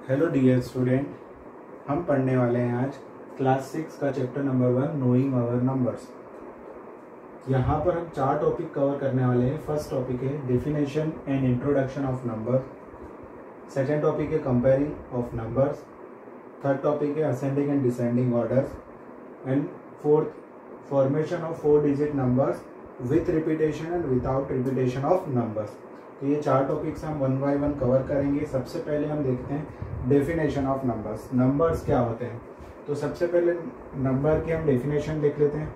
Hello dear student, हम पढ़ने वाले हैं आज क्लास 6 का chapter number 1 knowing our numbers. यहाँ पर हम 4 टॉपिक कवर करने वाले हैं। फर्स्ट टॉपिक है definition and introduction of number, second topic है comparing of numbers, third topic है ascending and descending orders, and fourth formation of 4 digit numbers with repetition and without repetition of numbers. तो ये 4 topics हम 1 bye 1 cover करेंगे। सबसे पहले हम देखते हैं डेफिनेशन ऑफ नंबर्स। नंबर्स क्या होते हैं? तो सबसे पहले नंबर की हम डेफिनेशन देख लेते हैं।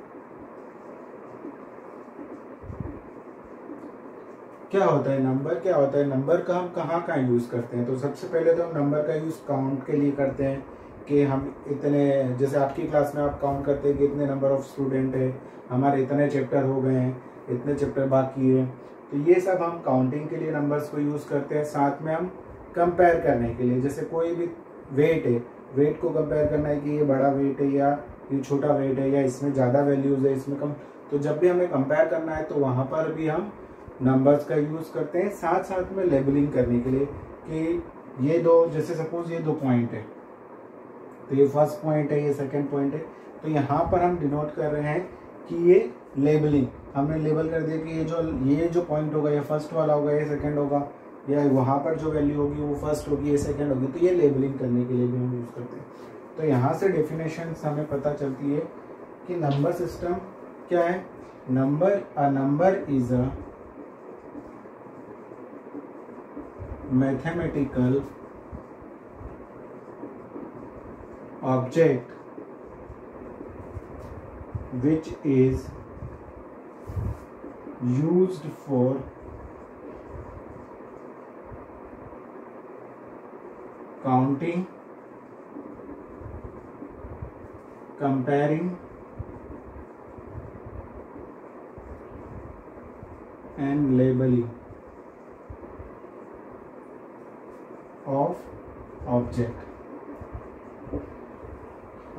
क्या होता है नंबर? क्या होता है नंबर का हम कहाँ यूज़ करते हैं? तो सबसे पहले तो हम नंबर का यूज़ काउंट के लिए करते हैं कि हम इतने, जैसे आपकी क्लास में आप काउंट करते हैं कि इतने नंबर ऑफ स्टूडेंट है, हमारे इतने चैप्टर हो गए हैं, इतने चैप्टर बाकी है। तो ये सब हम काउंटिंग के लिए नंबर्स को यूज़ करते हैं। साथ में हम कंपेयर करने के लिए, जैसे कोई भी वेट है, वेट को कंपेयर करना है कि ये बड़ा वेट है या ये छोटा वेट है, या इसमें ज़्यादा वैल्यूज़ है, इसमें कम। तो जब भी हमें कंपेयर करना है तो वहाँ पर भी हम नंबर्स का यूज़ करते हैं। साथ साथ में लेबलिंग करने के लिए कि ये दो, जैसे सपोज ये 2 पॉइंट है, तो ये फर्स्ट पॉइंट है, ये सेकेंड पॉइंट है। तो यहाँ पर हम डिनोट कर रहे हैं कि ये लेबलिंग, हमने लेबल कर दिया कि ये जो पॉइंट होगा ये फर्स्ट वाला होगा, ये सेकंड होगा, या वहाँ पर जो वैल्यू होगी वो फर्स्ट होगी, ये सेकंड होगी। तो ये लेबलिंग करने के लिए भी हम यूज़ करते हैं। तो यहाँ से डेफिनेशन हमें पता चलती है कि नंबर सिस्टम क्या है। Number is a mathematical object which is used for counting, comparing and labeling of object.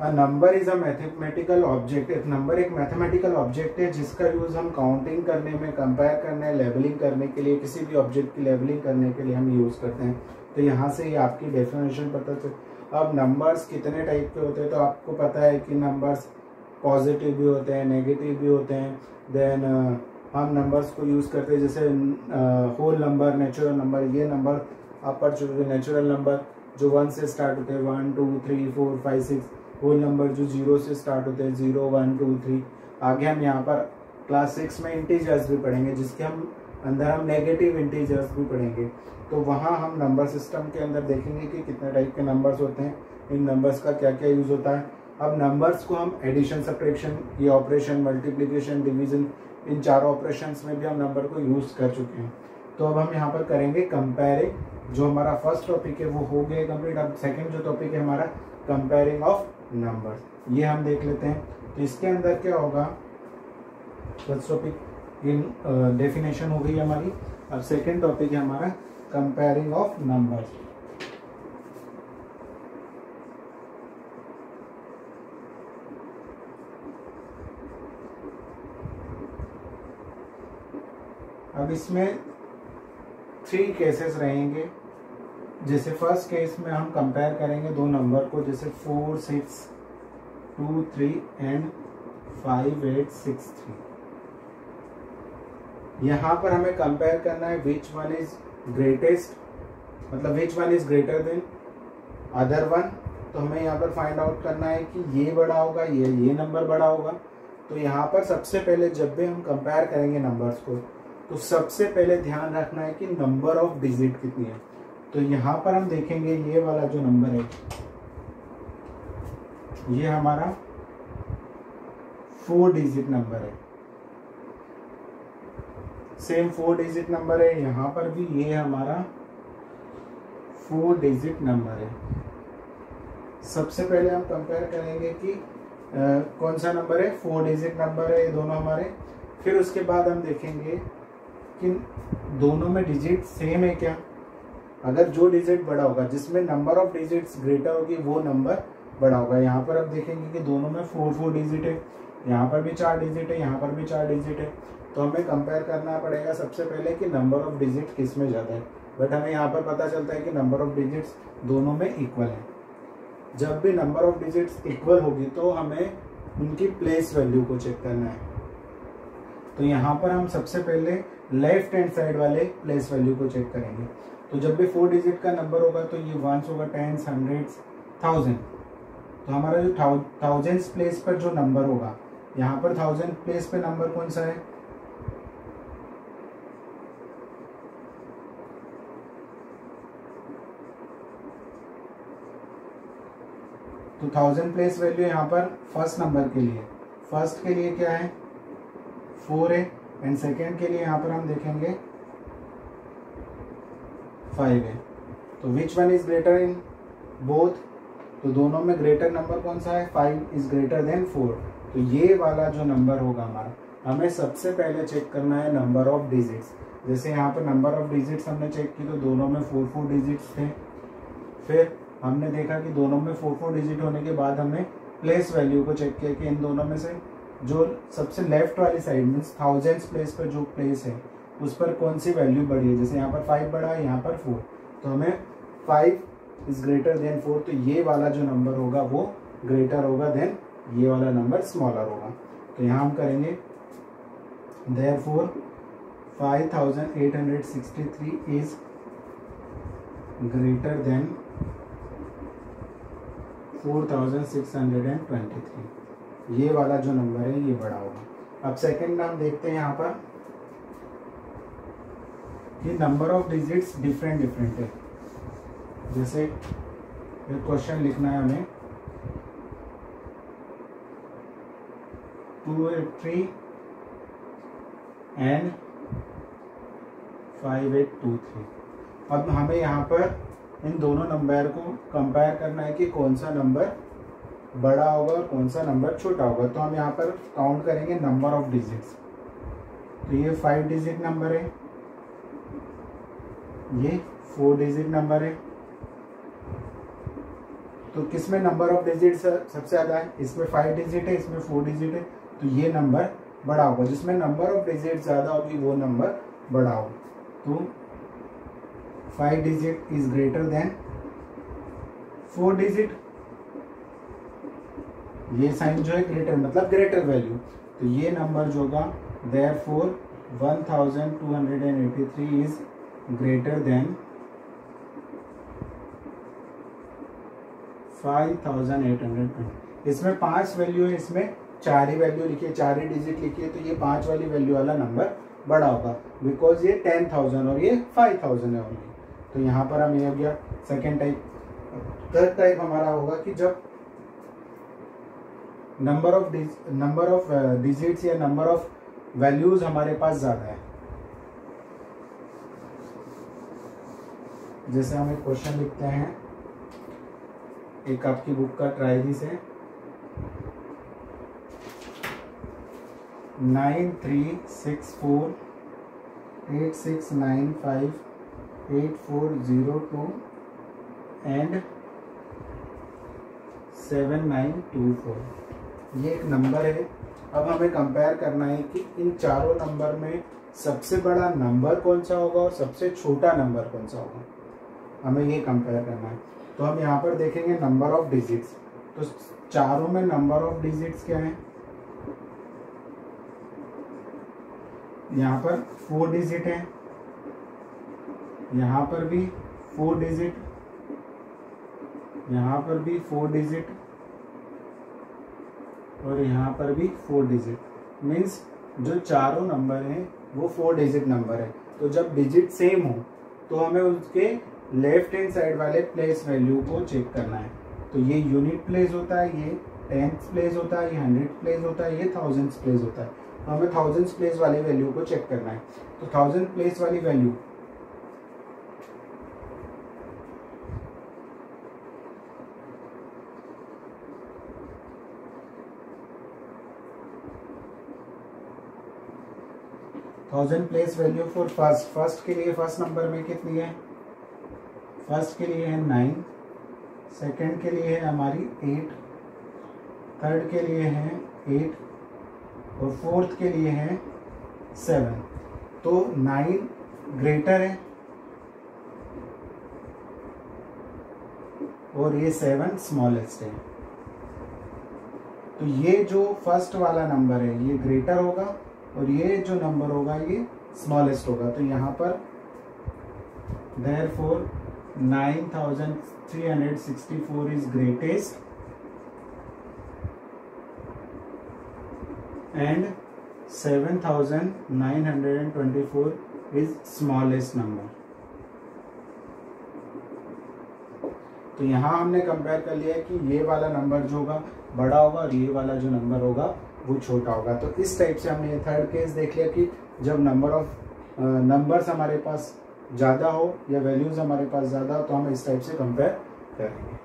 Number is a mathematical object. एक नंबर एक मैथमेटिकल ऑब्जेक्ट है जिसका यूज हम काउंटिंग करने में, कंपेयर करने, लेबलिंग करने के लिए, किसी भी ऑब्जेक्ट की लेबलिंग करने के लिए हम यूज करते हैं। तो यहाँ से ही आपकी डेफिनेशन पता चल। अब नंबर्स कितने टाइप के होते हैं तो आपको पता है कि नंबर्स पॉजिटिव भी होते हैं, नेगेटिव भी होते हैं। देन हम नंबर्स को यूज करते हैं, जैसे होल नंबर, नेचुरल नंबर। ये नंबर आप पढ़ चुके हैं, नेचुरल नंबर जो 1 से स्टार्ट होते हैं, 1 2 3 4 5 6। होल नंबर जो 0 से स्टार्ट होते हैं, 0 1 2 3। आगे हम यहाँ पर क्लास 6 में इंटीजर्स भी पढ़ेंगे, जिसके अंदर हम नेगेटिव इंटीजर्स भी पढ़ेंगे। तो वहाँ हम नंबर सिस्टम के अंदर देखेंगे कि कितने टाइप के नंबर्स होते हैं, इन नंबर्स का क्या क्या यूज होता है। अब नंबर्स को हम एडिशन, सब्ट्रैक्शन, ये ऑपरेशन, मल्टीप्लीकेशन, डिवीजन, इन 4 ऑपरेशन में भी हम नंबर को यूज कर चुके हैं। तो अब हम यहाँ पर करेंगे कंपेयरिंग। जो हमारा फर्स्ट टॉपिक है वो हो गया कंप्लीट। अब सेकेंड जो टॉपिक है हमारा कंपेयरिंग ऑफ नंबर्स, ये हम देख लेते हैं। तो इसके अंदर क्या होगा, फर्स्ट टॉपिक इन डेफिनेशन हो गई हमारी। अब सेकेंड टॉपिक है हमारा कंपेयरिंग ऑफ नंबर्स। अब इसमें 3 केसेस रहेंगे। जैसे फर्स्ट केस में हम कंपेयर करेंगे 2 नंबर को, जैसे 4 6 2 3 एंड 5 8 6 3। यहाँ पर हमें कंपेयर करना है विच वन इज ग्रेटेस्ट, मतलब which one is greater than other one. तो हमें यहाँ पर फाइंड आउट करना है कि ये बड़ा होगा, ये नंबर बड़ा होगा। तो यहाँ पर सबसे पहले जब भी हम कंपेयर करेंगे नंबर्स को, तो सबसे पहले ध्यान रखना है कि नंबर ऑफ डिजिट कितनी है। तो यहाँ पर हम देखेंगे ये वाला जो नंबर है, ये हमारा 4 डिजिट नंबर है। सेम 4 डिजिट नंबर है, यहाँ पर भी ये हमारा 4 डिजिट नंबर है। सबसे पहले हम कंपेयर करेंगे कि कौन सा नंबर है, 4 डिजिट नंबर है ये दोनों हमारे। फिर उसके बाद हम देखेंगे कि दोनों में डिजिट सेम है क्या। अगर जो डिजिट बड़ा होगा, जिसमें नंबर ऑफ डिजिट्स ग्रेटर होगी, वो नंबर बड़ा होगा। यहाँ पर अब देखेंगे कि दोनों में 4 डिजिट है, यहाँ पर भी 4 डिजिट है, यहाँ पर भी 4 डिजिट है। तो हमें कंपेयर करना पड़ेगा सबसे पहले कि नंबर ऑफ डिजिट किस में ज़्यादा है। बट हमें यहाँ पर पता चलता है कि नंबर ऑफ डिजिट्स दोनों में इक्वल है। जब भी नंबर ऑफ डिजिट्स इक्वल होगी तो हमें उनकी प्लेस वैल्यू को चेक करना है। तो यहाँ पर हम सबसे पहले लेफ्ट हैंड साइड वाले प्लेस वैल्यू को चेक करेंगे। तो जब भी 4 डिजिट का नंबर होगा तो ये वंस होगा, टेंस, हंड्रेड्स, थाउजेंड। तो हमारा जो थाउजेंड्स प्लेस पर जो नंबर होगा, यहाँ पर 1000 प्लेस पे नंबर कौन सा है? तो 1000 प्लेस वैल्यू यहाँ पर फर्स्ट नंबर के लिए, फर्स्ट के लिए क्या है? 4 है, एंड सेकेंड के लिए यहाँ पर हम देखेंगे 5 है। तो which one is greater in both? तो दोनों में ग्रेटर नंबर कौन सा है? 5 इज ग्रेटर देन 4। तो ये वाला जो नंबर होगा हमारा, हमें सबसे पहले चेक करना है नंबर ऑफ डिजिट्स। जैसे यहाँ पर नंबर ऑफ डिजिट्स हमने चेक की तो दोनों में 4 डिजिट्स थे। फिर हमने देखा कि दोनों में 4 डिजिट होने के बाद हमने प्लेस वैल्यू को चेक किया कि इन दोनों में से जो सबसे लेफ्ट वाली साइड मीन्स थाउजेंड्स प्लेस पर जो प्लेस है उस पर कौन सी वैल्यू बढ़ी है। जैसे यहाँ पर 5 बढ़ा है, यहाँ पर 4, तो हमें 5 इज ग्रेटर देन 4। तो ये वाला जो नंबर होगा वो ग्रेटर होगा देन ये वाला नंबर स्मॉलर होगा। तो यहाँ हम करेंगे therefore 5863 इज ग्रेटर देन 4623। ये वाला जो नंबर है ये बड़ा होगा। अब सेकंड हम देखते हैं यहाँ पर कि नंबर ऑफ डिजिट्स डिफरेंट है। जैसे एक क्वेश्चन लिखना है हमें, 283 एंड 5823। अब हमें यहाँ पर इन दोनों नंबर को कंपेयर करना है कि कौन सा नंबर बड़ा होगा और कौन सा नंबर छोटा होगा। तो हम यहाँ पर काउंट करेंगे नंबर ऑफ डिजिट्स। तो ये 5 डिजिट नंबर है, ये 4 डिजिट नंबर है। तो किसमें नंबर ऑफ डिजिट सबसे ज़्यादा है? इसमें 5 डिजिट है, इसमें 4 डिजिट है। तो ये नंबर बड़ा होगा। जिसमें नंबर ऑफ डिजिट ज़्यादा होगी वो नंबर बड़ा होगा। तो 5 digit is greater than 4 digit. ये साइन जो है ग्रेटर मतलब ग्रेटर वैल्यू। तो ये नंबर जो होगा therefore 1283 इज ग्रेटर देन 5820। इसमें 5 वैल्यू है, इसमें 4 ही वैल्यू लिखी है, 4 ही डिजिट लिखी है। तो ये 5 वाली वैल्यू वाला नंबर बड़ा होगा बिकॉज ये 10,000 और ये 5,000 है ओनली। तो यहाँ पर हम ये हो गया सेकेंड टाइप। थर्ड टाइप हमारा होगा कि जब नंबर ऑफ डिजिट्स या नंबर ऑफ वैल्यूज हमारे पास ज्यादा है। जैसे हम एक क्वेश्चन लिखते हैं, एक आपकी बुक का ट्राई दिस है, 936486958402 एंड 7924। ये एक नंबर है। अब हमें कंपेयर करना है कि इन चारों नंबर में सबसे बड़ा नंबर कौन सा होगा और सबसे छोटा नंबर कौन सा होगा। हमें ये कंपेयर करना है। तो हम यहाँ पर देखेंगे नंबर ऑफ डिजिट्स। तो चारों में नंबर ऑफ डिजिट्स क्या है? यहाँ पर 4 डिजिट है, यहाँ पर भी 4 डिजिट, यहाँ पर भी 4 डिजिट और यहाँ पर भी 4 डिजिट। मीन्स जो चारों नंबर हैं वो 4 डिजिट नंबर है। तो जब डिजिट सेम हो तो हमें उसके लेफ्ट हैंड साइड वाले प्लेस वैल्यू को चेक करना है। तो ये यूनिट प्लेस होता है, ये टेंथ प्लेस होता है, ये 100 प्लेस होता है, ये थाउजेंड्स प्लेस होता है। तो हमें थाउजेंड्स प्लेस वाली वैल्यू को चेक करना है। तो 1000 प्लेस वाली वैल्यू फॉर फर्स्ट के लिए फर्स्ट नंबर में कितनी है? फर्स्ट के लिए है 9, सेकंड के लिए है हमारी 8, थर्ड के लिए है 8 और फोर्थ के लिए है 7। तो 9 ग्रेटर है और ये 7 स्मॉलेस्ट है। तो ये जो फर्स्ट वाला नंबर है ये ग्रेटर होगा और ये जो नंबर होगा ये स्मॉलेस्ट होगा। तो यहाँ पर therefore 9364 is greatest and 7924 is smallest number। तो यहाँ हमने कंपेयर कर लिया है कि ये वाला नंबर जो होगा बड़ा होगा और ये वाला जो नंबर होगा वो छोटा होगा। तो इस टाइप से हमने ये थर्ड केस देख लिया कि जब नंबर्स हमारे पास ज़्यादा हो या वैल्यूज़ हमारे पास ज़्यादा हो तो हम इस टाइप से कंपेयर करेंगे।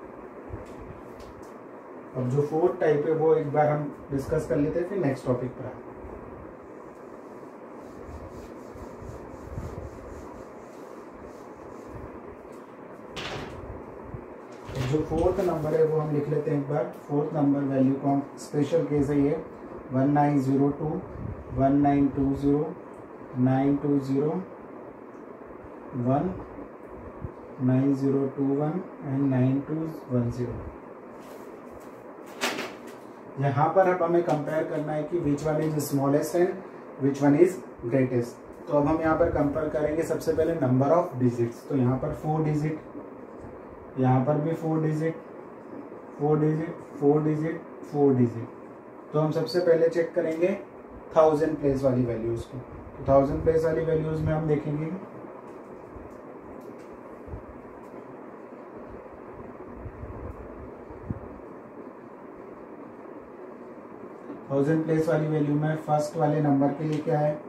अब जो फोर्थ टाइप है वो एक बार हम डिस्कस कर लेते हैं, फिर नेक्स्ट टॉपिक पर आते हैं। जो फोर्थ नंबर है वो हम लिख लेते हैं एक बार। फोर्थ नंबर वैल्यू को हम स्पेशल केस है ये 1902, 1920, 920, 9021 एंड 9210। यहाँ पर अब हमें कंपेयर करना है कि which one is smallest and which one is greatest. तो अब हम यहाँ पर कंपेयर करेंगे सबसे पहले नंबर ऑफ डिजिट्स। तो यहाँ पर 4 डिजिट, यहाँ पर भी 4 डिजिट, 4 डिजिट, 4 डिजिट, 4 डिजिट। तो हम सबसे पहले चेक करेंगे 1000 प्लेस वाली वैल्यूज को। तो 1000 प्लेस वाली वैल्यूज में हम देखेंगे 1000 प्लेस वाली वैल्यू में फर्स्ट वाले नंबर के लिए क्या है,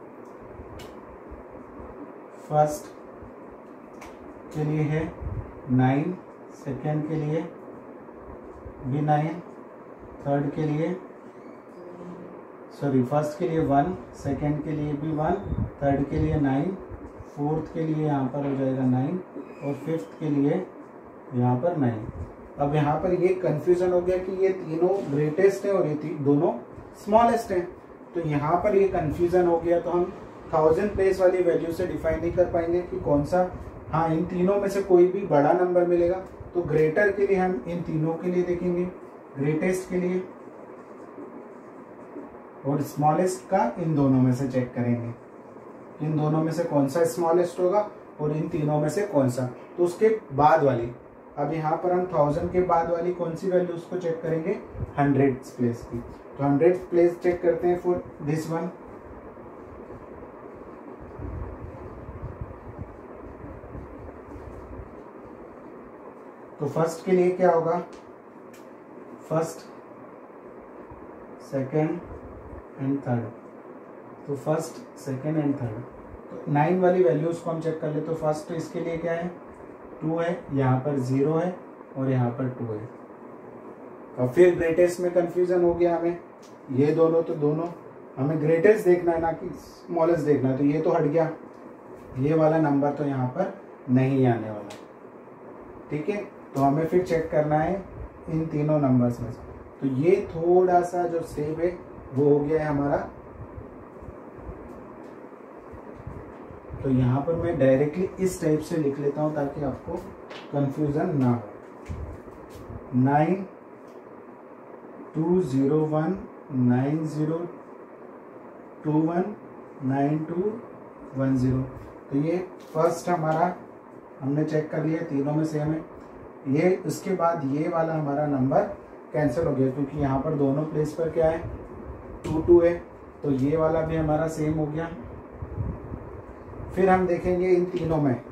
फर्स्ट के लिए है 9, सेकेंड के लिए भी 9, थर्ड के लिए फर्स्ट के लिए 1, सेकेंड के लिए भी 1, थर्ड के लिए 9, फोर्थ के लिए यहाँ पर हो जाएगा 9 और फिफ्थ के लिए यहाँ पर 9। अब यहाँ पर ये कंफ्यूजन हो गया कि ये तीनों ग्रेटेस्ट है और ये दोनों स्मॉलेस्ट है। तो यहाँ पर ये कंफ्यूजन हो गया। तो हम 1000 प्लेस वाली वैल्यू से डिफाइन नहीं कर पाएंगे कि कौन सा, हाँ इन तीनों में से कोई भी बड़ा नंबर मिलेगा। तो ग्रेटर के लिए हम इन तीनों के लिए देखेंगे, ग्रेटेस्ट के लिए, और स्मॉलेस्ट का इन दोनों में से चेक करेंगे, इन दोनों में से कौन सा स्मॉलेस्ट होगा और इन तीनों में से कौन सा। तो उसके बाद वाली, अब यहाँ पर हम 1000 के बाद वाली कौन सी वैल्यू उसको चेक करेंगे, 100 प्लेस की। तो 100 प्लेस चेक करते हैं फॉर दिस वन। तो फर्स्ट के लिए क्या होगा, फर्स्ट, सेकेंड एंड थर्ड। तो फर्स्ट, सेकेंड एंड थर्ड। तो 9 वाली वैल्यूज को हम चेक कर ले। तो फर्स्ट इसके लिए क्या है, 2 है, यहाँ पर 0 है और यहाँ पर 2 है। और फिर ग्रेटेस्ट में कंफ्यूजन हो गया हमें, ये दोनों, तो दोनों हमें ग्रेटेस्ट देखना है ना कि स्मॉलेस्ट देखना है। तो ये तो हट गया, ये वाला नंबर तो यहाँ पर नहीं आने वाला, ठीक है। तो हमें फिर चेक करना है इन तीनों नंबर्स में से। तो ये थोड़ा सा जो स्टेप है वो हो गया है हमारा। तो यहाँ पर मैं डायरेक्टली इस टाइप से लिख लेता हूँ ताकि आपको कंफ्यूजन ना हो। 9201 9021 9210। तो ये फर्स्ट हमारा हमने चेक कर लिया, तीनों में सेम है। ये उसके बाद ये वाला हमारा नंबर कैंसिल हो गया क्योंकि यहाँ पर दोनों प्लेस पर क्या है, 2 है। तो ये वाला भी हमारा सेम हो गया। फिर हम देखेंगे इन तीनों में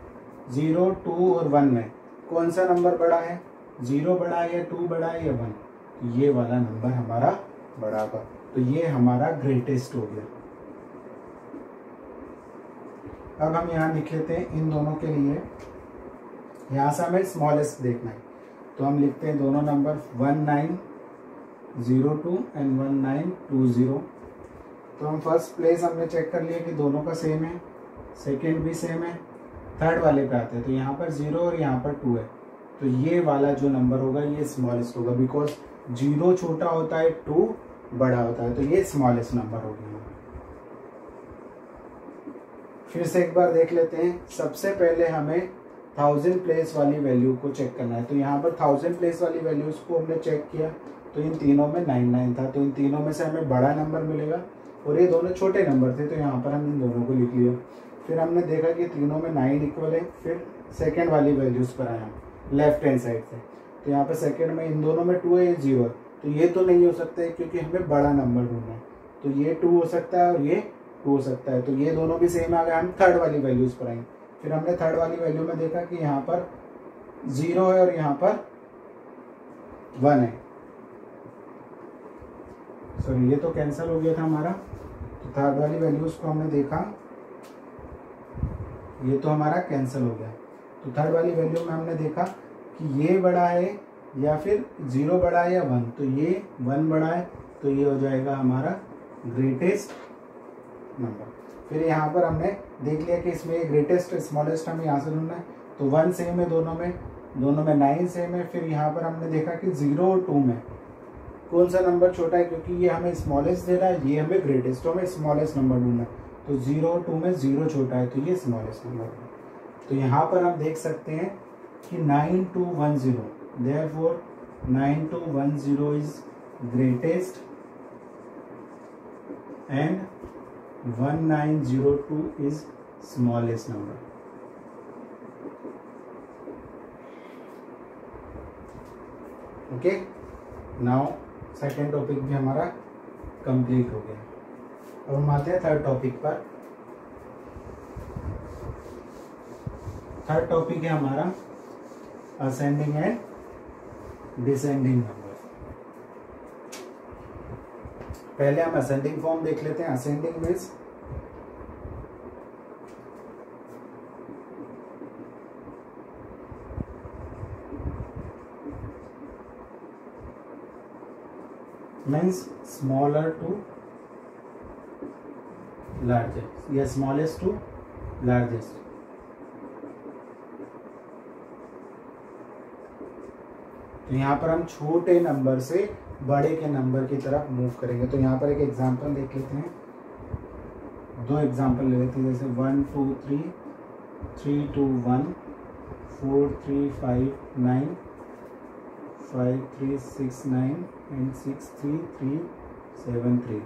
0, 2 और 1 में कौन सा नंबर बड़ा है, 0 बड़ा है या 2 बड़ा है या 1। ये वाला नंबर हमारा बड़ा होगा। तो ये हमारा ग्रेटेस्ट हो गया। अब हम यहाँ लिख लेते हैं इन दोनों के लिए, यहाँ से हमें स्मॉलेस्ट देखना है। तो हम लिखते हैं दोनों नंबर 1902 एंड 1920। तो हम फर्स्ट प्लेस हमने चेक कर लिया कि दोनों का सेम है, सेकेंड भी सेम है, थर्ड वाले पे आते हैं। तो यहाँ पर 0 और यहाँ पर 2 है। तो ये वाला जो नंबर होगा ये स्मॉलेस्ट होगा, बिकॉज 0 छोटा होता है, 2 बड़ा होता है। तो ये स्मॉलेस्ट नंबर हो गया। फिर से एक बार देख लेते हैं। सबसे पहले हमें 1000 प्लेस वाली वैल्यू को चेक करना है। तो यहाँ पर 1000 प्लेस वाली वैल्यूज को हमने चेक किया तो इन तीनों में 99 था, तो इन तीनों में से हमें बड़ा नंबर मिलेगा और ये दोनों छोटे नंबर थे, तो यहाँ पर हम इन दोनों को लिख लिया। फिर हमने देखा कि तीनों में 9 इक्वल है। फिर सेकेंड वाली वैल्यूज पर आया लेफ्ट हैंड साइड से, तो यहाँ पर सेकेंड में इन दोनों में 2 है, 0 है, तो ये तो नहीं हो सकता है क्योंकि हमें बड़ा नंबर ढूंढना है। तो ये 2 हो सकता है और ये 2 हो सकता है, तो ये दोनों भी सेम आ गए। हम थर्ड वाली वैल्यूज पर आएंगे। फिर हमने थर्ड वाली वैल्यू में देखा कि यहाँ पर 0 है और यहाँ पर 1 है। सॉरी, ये तो कैंसिल हो गया था हमारा। तो थर्ड वाली वैल्यूज को हमने देखा, ये तो हमारा कैंसिल हो गया। तो थर्ड वाली वैल्यू में हमने देखा कि ये बड़ा है या फिर 0 बड़ा है या 1, तो ये 1 बड़ा है, तो ये हो जाएगा हमारा ग्रेटेस्ट नंबर। फिर यहाँ पर हमने देख लिया कि इसमें ग्रेटेस्ट स्मॉलेस्ट हमें यहाँ से ढूंढना है, तो 1 सेम है दोनों में 9 सेम है। फिर यहाँ पर हमने देखा कि 0 और 2 में कौन सा नंबर छोटा है, क्योंकि ये हमें स्मॉलेस्ट दे रहा है, ये हमें ग्रेटेस्ट, तो हमें स्मॉलेस्ट नंबर ढूंढना है। तो 0 और 2 में 0 छोटा है, तो ये स्मॉलेस्ट नंबर है। तो यहाँ पर हम देख सकते हैं कि 9210, therefore 9210 is greatest and 1902 is smallest number. Okay, now second topic भी हमारा कंप्लीट हो गया। अब हम आते हैं थर्ड टॉपिक पर। थर्ड टॉपिक है हमारा असेंडिंग एंड डिसेंडिंग नंबर। पहले हम असेंडिंग फॉर्म देख लेते हैं। Ascending means smaller to largest या स्मॉलेस्ट टू लार्जेस्ट। तो यहाँ पर हम छोटे नंबर से बड़े के नंबर की तरफ मूव करेंगे। तो यहाँ पर एक एग्जांपल देख लेते हैं, 2 एग्जांपल ले लेते हैं, जैसे 1 2 3, 3 2 1, 4 3 5 9, 5 3 6 9 एंड 6 3 3 7 3।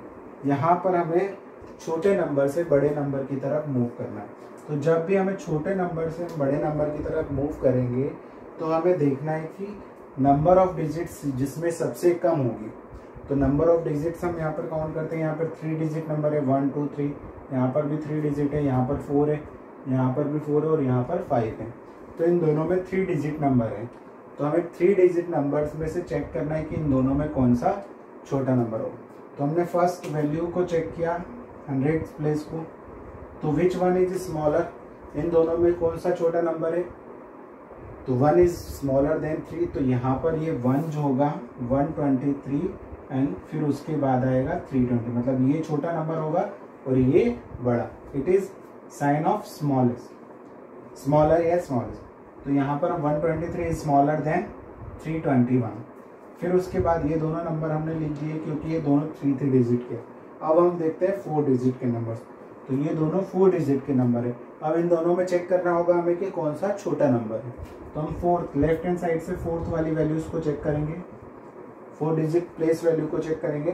यहाँ पर हमें छोटे नंबर से बड़े नंबर की तरफ मूव करना है। तो जब भी हमें छोटे नंबर से बड़े नंबर की तरफ मूव करेंगे तो हमें देखना है कि नंबर ऑफ डिजिट्स जिसमें सबसे कम होगी। तो नंबर ऑफ डिजिट्स हम यहाँ पर काउंट करते हैं। यहाँ पर 3 डिजिट नंबर है 1 2 3, यहाँ पर भी 3 डिजिट है, यहाँ पर 4 है, यहाँ पर भी 4 है और यहाँ पर 5 है। तो इन दोनों में 3 डिजिट नंबर है। तो हमें 3 डिजिट नंबर्स में से चेक करना है कि इन दोनों में कौन सा छोटा नंबर हो। तो हमने फर्स्ट वैल्यू को चेक किया 100 प्लेस को, तो विच वन इज स्मॉलर, इन दोनों में कौन सा छोटा नंबर है, तो 1 इज स्मॉलर देन 3। तो यहाँ पर ये 1 जो होगा 123 एंड फिर उसके बाद आएगा 320, मतलब ये छोटा नंबर होगा और ये बड़ा। It is sine of smallest, smaller या स्मॉलेस्ट। तो यहाँ पर 123 इज स्मॉलर देन 321। फिर उसके बाद ये दोनों नंबर हमने लिख दिए क्योंकि ये दोनों 3 डिजिट के। अब हम देखते हैं 4 डिजिट के नंबर। तो ये दोनों 4 डिजिट के नंबर है। अब इन दोनों में चेक करना होगा हमें कि कौन सा छोटा नंबर है। तो हम फोर्थ लेफ्ट हैंड साइड से फोर्थ वाली वैल्यूज को चेक करेंगे, 4 डिजिट प्लेस वैल्यू को चेक करेंगे।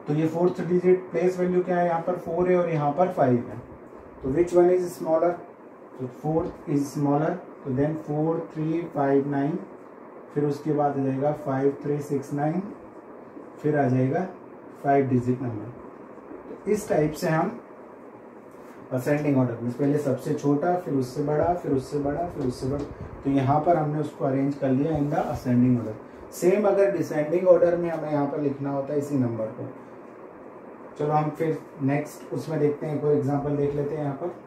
तो ये 4th डिजिट प्लेस वैल्यू क्या है, यहाँ पर 4 है और यहाँ पर 5 है। तो विच वन इज स्मॉलर, तो 4 इज स्मॉलर। तो देन 4 3 5 9, फिर उसके बाद आ जाएगा 5 3 6 9, फिर आ जाएगा 5 डिजिट नंबर। तो इस टाइप से हम असेंडिंग ऑर्डर में पहले सबसे छोटा, फिर उससे बड़ा, फिर उससे बड़ा, फिर उससे बड़ा। तो यहाँ पर हमने उसको अरेंज कर लिया in the ascending order. Same अगर डिसेंडिंग ऑर्डर में हमें यहाँ पर लिखना होता है इसी नंबर को। चलो हम फिर नेक्स्ट उसमें देखते हैं, कोई एग्जांपल देख लेते हैं यहाँ पर।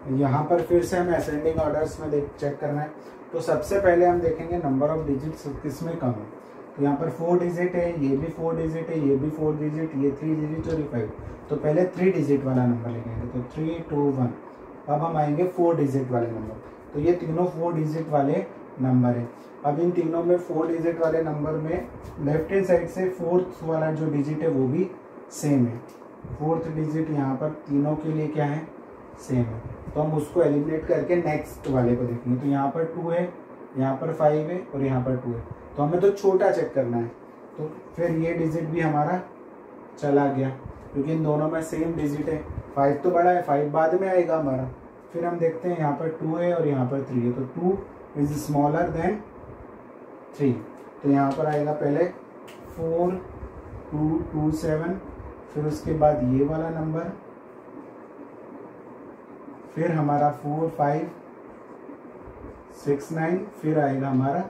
यहाँ पर फिर से हमें असेंडिंग ऑर्डर्स में चेक करना है। तो सबसे पहले हम देखेंगे नंबर ऑफ डिजिट्स किस में कम है। तो यहाँ पर 4 डिजिट है, ये भी 4 डिजिट है, ये भी 4 डिजिट, ये 3 डिजिट और ये 5। तो पहले 3 डिजिट वाला नंबर लिखेंगे, तो 3 2 1। अब हम आएंगे 4 डिजिट वाले नंबर, तो ये तीनों 4 डिजिट वाले नंबर है। अब इन तीनों में 4 डिजिट वाले नंबर में लेफ्ट हैंड साइड से 4th वाला जो डिजिट है वो भी सेम है। 4th डिजिट यहाँ पर तीनों के लिए क्या है, सेम है। तो हम उसको एलिमिनेट करके नेक्स्ट वाले को देखेंगे। तो यहाँ पर 2 है, यहाँ पर 5 है और यहाँ पर 2 है। तो हमें तो छोटा चेक करना है, तो फिर ये डिजिट भी हमारा चला गया क्योंकि इन दोनों में सेम डिजिट है। 5 तो बड़ा है, 5 बाद में आएगा हमारा। फिर हम देखते हैं यहाँ पर 2 है और यहाँ पर 3 है, तो 2 इज स्मॉलर देन 3। तो यहाँ पर आएगा पहले 4 2 2 7, फिर उसके बाद ये वाला नंबर, फिर हमारा 4 5 6 9, फिर आएगा हमारा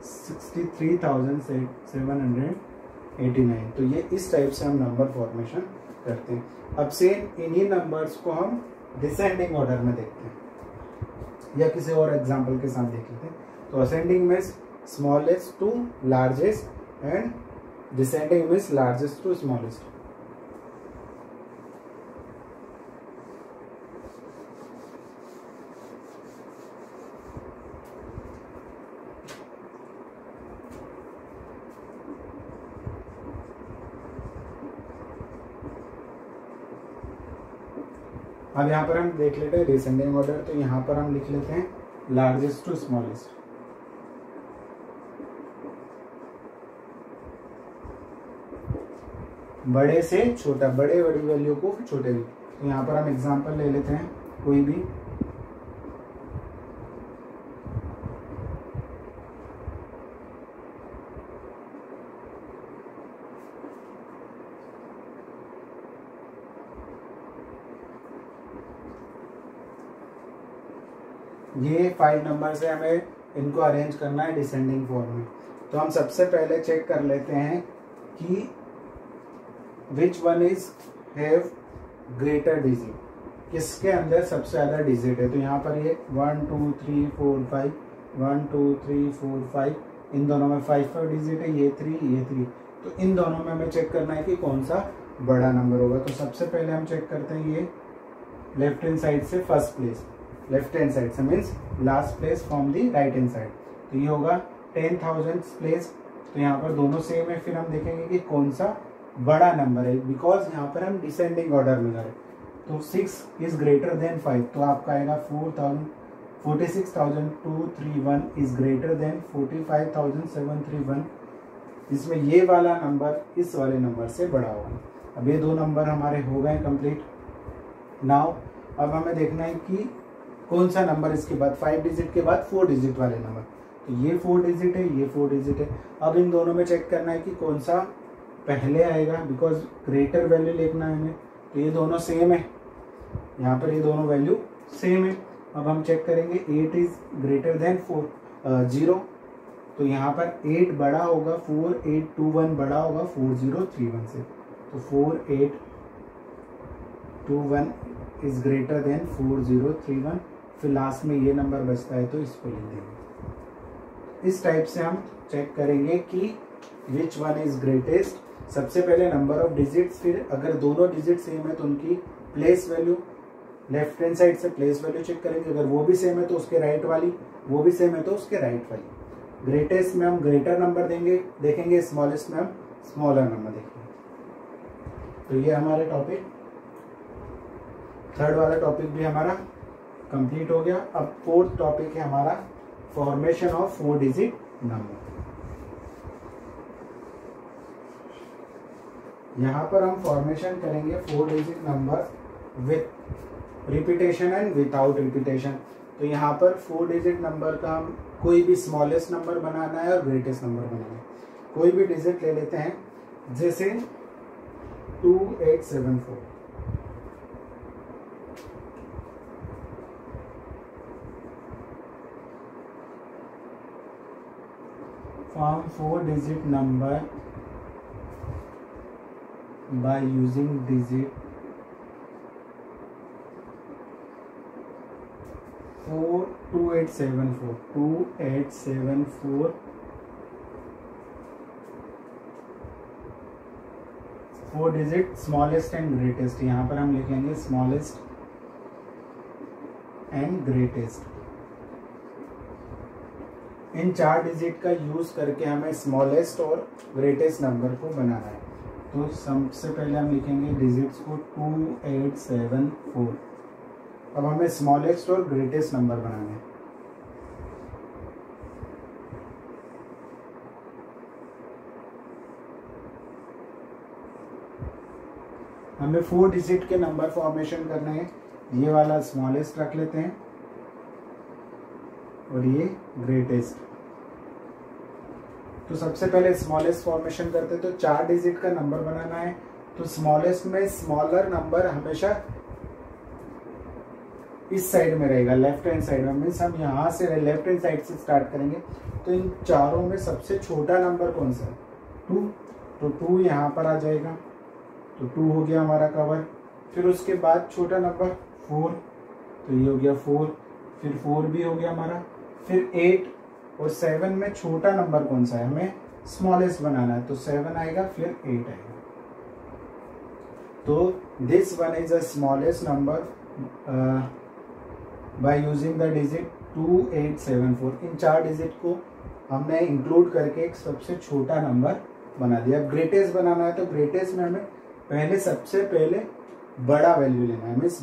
63,789। तो ये इस टाइप से हम नंबर फॉर्मेशन करते हैं। अब सेम इन्हीं नंबर्स को हम डिसेंडिंग ऑर्डर में देखते हैं या किसी और एग्जांपल के साथ देख लेते हैं। तो असेंडिंग में smallest to largest and descending में लार्जेस्ट टू स्मॉलेस्ट। अब यहाँ पर हम देख लेते हैं डिसेंडिंग ऑर्डर। तो यहाँ पर हम लिख लेते हैं लार्जेस्ट टू स्मॉलेस्ट। बड़े से छोटा, बड़े बड़ी वैल्यू को छोटे भी। तो यहाँ पर हम एग्जांपल ले लेते हैं कोई भी। ये 5 नंबर से हमें इनको अरेंज करना है डिसेंडिंग फॉर्म में। तो हम सबसे पहले चेक कर लेते हैं कि which one is have greater digit, किसके अंदर सबसे ज्यादा डिजिट है। तो यहाँ पर ये 1 2 3 4 5, 1 2 3 4 5, इन दोनों में 5 डिजिट है, ये 3 ये 3। तो इन दोनों में हमें चेक करना है कि कौन सा बड़ा नंबर होगा। तो सबसे पहले हम चेक करते हैं ये लेफ्ट हैंड साइड से first place, left hand side से means last place from the right hand side. तो ये होगा 10,000 प्लेस। तो यहाँ पर दोनों सेम है। फिर हम देखेंगे कि कौन सा बड़ा नंबर है, बिकॉज यहाँ पर हम डिसेंडिंग ऑर्डर में करें। तो 6 इज ग्रेटर देन 5, तो आपका आएगा 46,231 इज ग्रेटर देन 45,731। इसमें ये वाला नंबर इस वाले नंबर से बड़ा होगा। अब ये दो नंबर हमारे हो गए कंप्लीट। नाउ अब हमें देखना है कि कौन सा नंबर इसके बाद 5 डिजिट के बाद 4 डिजिट वाले नंबर। तो ये 4 डिजिट है, ये 4 डिजिट है। अब इन दोनों में चेक करना है कि कौन सा पहले आएगा, बिकॉज ग्रेटर वैल्यू लिखना है हमें। तो ये दोनों सेम है, यहाँ पर ये दोनों वैल्यू सेम है। अब हम चेक करेंगे 8 इज ग्रेटर देन 0। तो यहाँ पर 8 बड़ा होगा 4821 बड़ा होगा 4031 से। तो 4821 इज ग्रेटर देन 4031। फिर लास्ट में ये नंबर बचता है तो इसको लिख देंगे। इस टाइप से हम चेक करेंगे कि विच वन इज ग्रेटेस्ट। सबसे पहले नंबर ऑफ डिजिट्स, फिर अगर दोनों डिजिट सेम है तो उनकी place value, left hand side से प्लेस वैल्यू चेक करेंगे। अगर वो भी सेम है तो उसके राइट वाली, वो भी सेम है तो उसके राइट वाली। ग्रेटेस्ट में हम ग्रेटर नंबर देखेंगे, स्मॉलेस्ट में हम स्मॉलर नंबर देखेंगे। तो ये हमारे टॉपिक, थर्ड वाला टॉपिक भी हमारा कंप्लीट हो गया। अब फोर्थ टॉपिक है हमारा फॉर्मेशन ऑफ 4 डिजिट नंबर। यहाँ पर हम फॉर्मेशन करेंगे 4 digit number with repetition and without repetition. तो यहाँ पर 4 डिजिट नंबर का हम कोई भी स्मॉलेस्ट नंबर बनाना है और ग्रेटेस्ट नंबर बनाना है। कोई भी डिजिट ले लेते हैं, जैसे 2874। Form 4 digit number by using digit 2874 4 digit smallest and greatest, यहाँ पर हम लिख लेंगे smallest and greatest. In 4 digit का यूज करके हमें स्मॉलेस्ट और ग्रेटेस्ट नंबर को बनाना है। तो सबसे पहले हम लिखेंगे डिजिट्स को 2874। अब हमें स्मॉलेस्ट और ग्रेटेस्ट नंबर बनाना है। हमें 4 डिजिट के नंबर फॉर्मेशन करने हैं। ये वाला स्मॉलेस्ट रख लेते हैं और ये ग्रेटेस्ट। तो सबसे पहले स्मॉलेस्ट फॉर्मेशन करते हैं। तो 4 डिजिट का नंबर बनाना है। तो स्मॉलेस्ट में स्मॉलर नंबर हमेशा इस साइड में रहेगा, लेफ्ट हैंड साइड में। मीन्स हम यहाँ से लेफ्ट हैंड साइड से स्टार्ट करेंगे। तो इन चारों में सबसे छोटा नंबर कौन सा है? 2। तो 2 यहाँ पर आ जाएगा। तो 2 हो गया हमारा कवर। फिर उसके बाद छोटा नंबर 4, तो ये हो गया 4। फिर 4 भी हो गया हमारा। फिर 8 और 7 में छोटा नंबर कौन सा है? हमें स्मॉलेस्ट बनाना है। तो 7 आएगा, फिर 8 आएगा। तो this one is a smallest number by using the digit 2874। In 4 digit को हमने इंक्लूड करके एक सबसे छोटा नंबर बना दिया। अब ग्रेटेस्ट बनाना है। तो ग्रेटेस्ट में हमें सबसे पहले बड़ा वैल्यू लेना है। मीन्स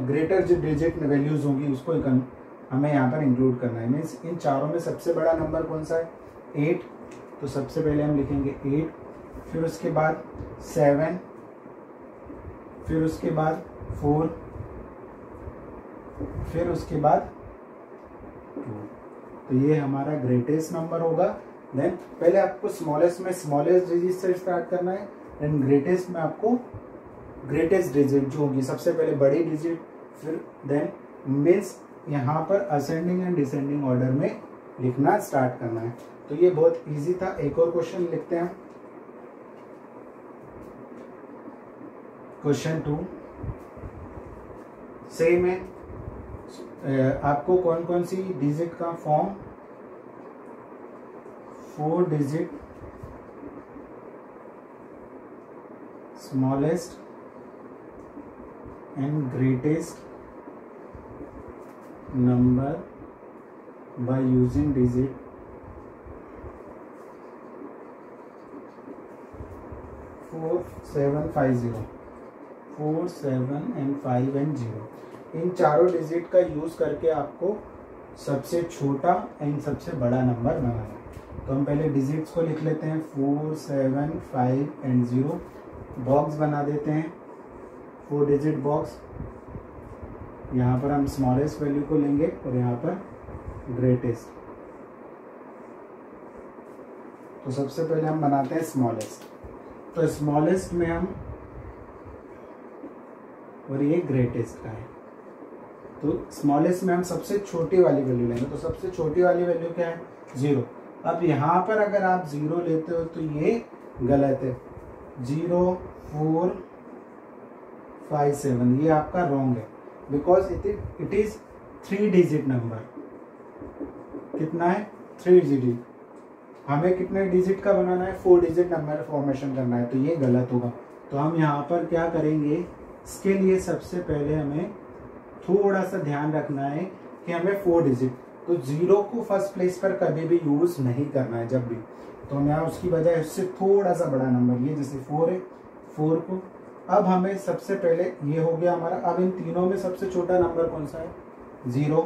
ग्रेटर जो डिजिट में वैल्यूज होंगी उसको हमें यहाँ पर इंक्लूड करना है। मीन्स इन चारों में सबसे बड़ा नंबर कौन सा है? 8। तो सबसे पहले हम लिखेंगे 8। फिर उसके बाद 7, फिर उसके बाद 4, फिर उसके बाद 2। तो ये हमारा ग्रेटेस्ट नंबर होगा। देन पहले आपको स्मॉलेस्ट में स्मॉलेस्ट डिजिट से स्टार्ट करना है। देन ग्रेटेस्ट में आपको ग्रेटेस्ट डिजिट जो होगी सबसे पहले बड़ी डिजिट, फिर देन मीन्स यहाँ पर असेंडिंग एंड डिसेंडिंग ऑर्डर में लिखना स्टार्ट करना है। तो ये बहुत इजी था। एक और क्वेश्चन लिखते हैं। क्वेश्चन 2 सेम है। आपको कौन कौन सी डिजिट का form 4 digit smallest and greatest number by using digit 4, 7, 5, 0, 4, 7 and 5 and 0। इन चारों डिजिट का यूज करके आपको सबसे छोटा एंड सबसे बड़ा नंबर बनाना है। तो हम पहले डिजिट्स को लिख लेते हैं 4, 7, 5 and 0। बॉक्स बना देते हैं, 4 डिजिट बॉक्स। यहाँ पर हम स्मॉलेस्ट वैल्यू को लेंगे और यहाँ पर ग्रेटेस्ट। तो सबसे पहले हम बनाते हैं स्मॉलेस्ट। तो स्मॉलेस्ट में हम, और ये ग्रेटेस्ट का है। तो स्मॉलेस्ट में हम सबसे छोटी वाली वैल्यू लेंगे। तो सबसे छोटी वाली वैल्यू क्या है? 0। अब यहाँ पर अगर आप 0 लेते हो तो ये गलत है। 0, 4, 5, 7 ये आपका रॉन्ग है। Because it is 3 digit number. कितना है? 3 डिजिट। हमें कितने डिजिट का बनाना है? 4 डिजिट नंबर फॉर्मेशन करना है। तो ये गलत होगा। तो हम यहाँ पर क्या करेंगे? इसके लिए सबसे पहले हमें थोड़ा सा ध्यान रखना है कि हमें 4 डिजिट, तो 0 को फर्स्ट प्लेस पर कभी भी यूज नहीं करना है जब भी। तो हम यहाँ उसकी बजाय उससे थोड़ा सा बड़ा नंबर, ये जैसे 4 है, 4 को अब हमें सबसे पहले ये हो गया हमारा। अब इन तीनों में सबसे छोटा नंबर कौन सा है? 0।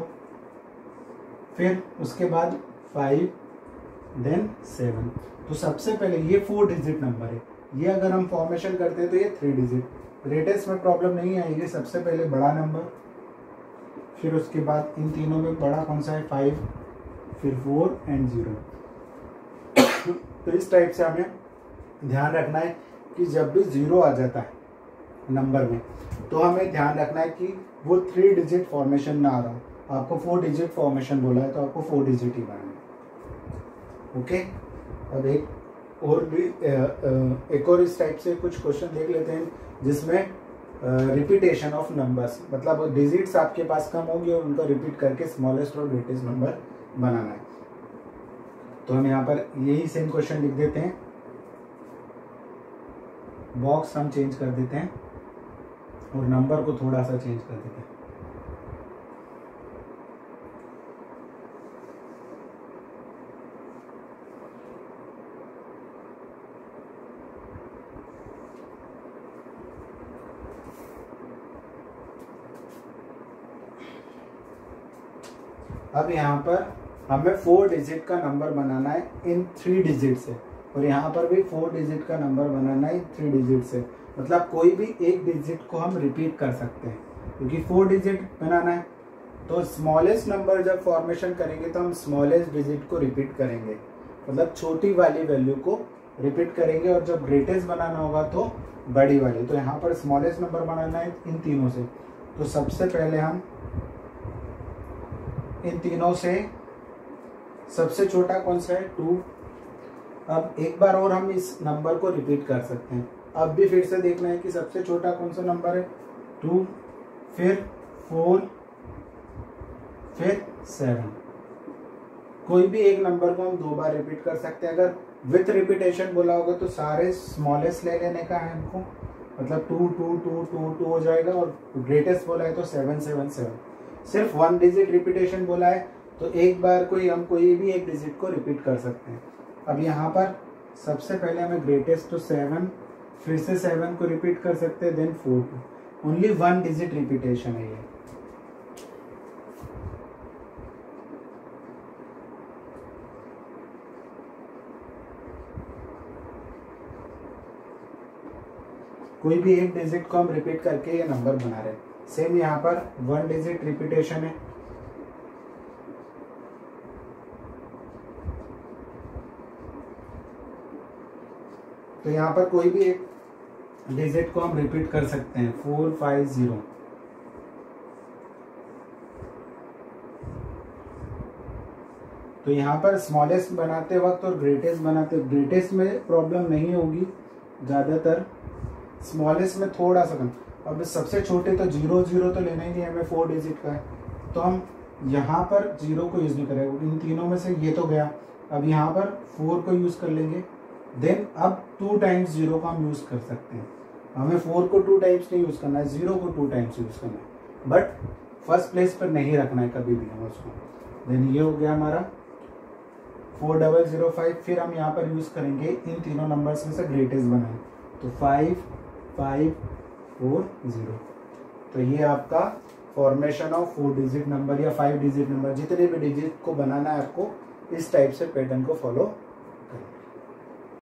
फिर उसके बाद 5, देन 7। तो सबसे पहले ये 4 डिजिट नंबर है। ये अगर हम फॉर्मेशन करते हैं तो ये 3 डिजिट। ग्रेटेस्ट में प्रॉब्लम नहीं आएगी। सबसे पहले बड़ा नंबर, फिर उसके बाद इन तीनों में बड़ा कौन सा है? 5, फिर 4 एंड 0। तो इस टाइप से हमें ध्यान रखना है कि जब भी 0 आ जाता है नंबर में तो हमें ध्यान रखना है कि वो 3 डिजिट फॉर्मेशन ना आ रहा हो। आपको 4 डिजिट फॉर्मेशन बोला है तो आपको 4 डिजिट ही बनाना है। ओके। अब एक और इस टाइप से कुछ क्वेश्चन देख लेते हैं जिसमें रिपीटेशन ऑफ नंबर्स, मतलब डिजिट्स आपके पास कम होगी और उनको रिपीट करके स्मॉलेस्ट और ग्रेटेस्ट नंबर बनाना है। तो हम यहाँ पर यही सेम क्वेश्चन लिख देते हैं। बॉक्स हम चेंज कर देते हैं और नंबर को थोड़ा सा चेंज कर देते हैं। अब यहाँ पर हमें 4 डिजिट का नंबर बनाना है इन 3 डिजिट से, और यहाँ पर भी 4 डिजिट का नंबर बनाना है 3 डिजिट से। मतलब कोई भी एक डिजिट को हम रिपीट कर सकते हैं, क्योंकि 4 डिजिट बनाना है तो स्मॉलेस्ट नंबर जब फॉर्मेशन करेंगे तो हम स्मॉलेस्ट डिजिट को रिपीट करेंगे, मतलब छोटी वाली वैल्यू को रिपीट करेंगे, और जब ग्रेटेस्ट बनाना होगा तो बड़ी वाली। तो यहाँ पर स्मॉलेस्ट नंबर बनाना है इन तीनों से। तो सबसे पहले हम इन तीनों से सबसे छोटा कौन सा है, 2। अब एक बार और हम इस नंबर को रिपीट कर सकते हैं। अब भी फिर से देखना है कि सबसे छोटा कौन सा नंबर है, 2, फिर 4, फिर 7। कोई भी एक नंबर को हम 2 बार रिपीट कर सकते हैं। अगर विथ रिपीटेशन बोला होगा तो सारे स्मॉलेस्ट ले लेने का है हमको, मतलब 2 2 2 2 2 हो जाएगा, और ग्रेटेस्ट बोला है तो 7 7 7। सिर्फ 1 डिजिट रिपीटेशन बोला है तो एक बार हम कोई भी एक डिजिट को रिपीट कर सकते हैं। अब यहाँ पर सबसे पहले हमें ग्रेटेस्ट तो 7, फिर से 7 को रिपीट कर सकते हैं, देन 4 2। ओनली 1 डिजिट रिपीटेशन है ये। कोई भी एक डिजिट को हम रिपीट करके ये नंबर बना रहे हैं। सेम यहाँ पर 1 डिजिट रिपीटेशन है। तो यहाँ पर कोई भी एक डिजिट को हम रिपीट कर सकते हैं, 4 5 0। तो यहाँ पर स्मॉलेस्ट बनाते वक्त और ग्रेटेस्ट बनाते, ग्रेटेस्ट में प्रॉब्लम नहीं होगी ज़्यादातर, स्मॉलेस्ट में थोड़ा सा कम। अब सबसे छोटे तो 0 0 तो लेना ही नहीं, हमें 4 डिजिट का है, तो हम यहाँ पर 0 को यूज़ नहीं करेंगे। इन तीनों में से ये तो गया, अब यहाँ पर 4 को यूज़ कर लेंगे। देन अब 2 टाइम्स 0 को हम यूज़ कर सकते हैं। हमें 4 को 2 टाइम्स नहीं यूज़ करना है, 0 को 2 टाइम्स यूज़ करना है, बट फर्स्ट प्लेस पर नहीं रखना है कभी भी हमें उसको। देन ये हो गया हमारा 4005। फिर हम यहाँ पर यूज़ करेंगे इन तीनों नंबर्स में से ग्रेटेस्ट बनाए, तो 5 5 4 0। तो ये आपका फॉर्मेशन ऑफ 4 डिजिट नंबर या 5 डिजिट नंबर, जितने भी डिजिट को बनाना है आपको इस टाइप से पैटर्न को फॉलो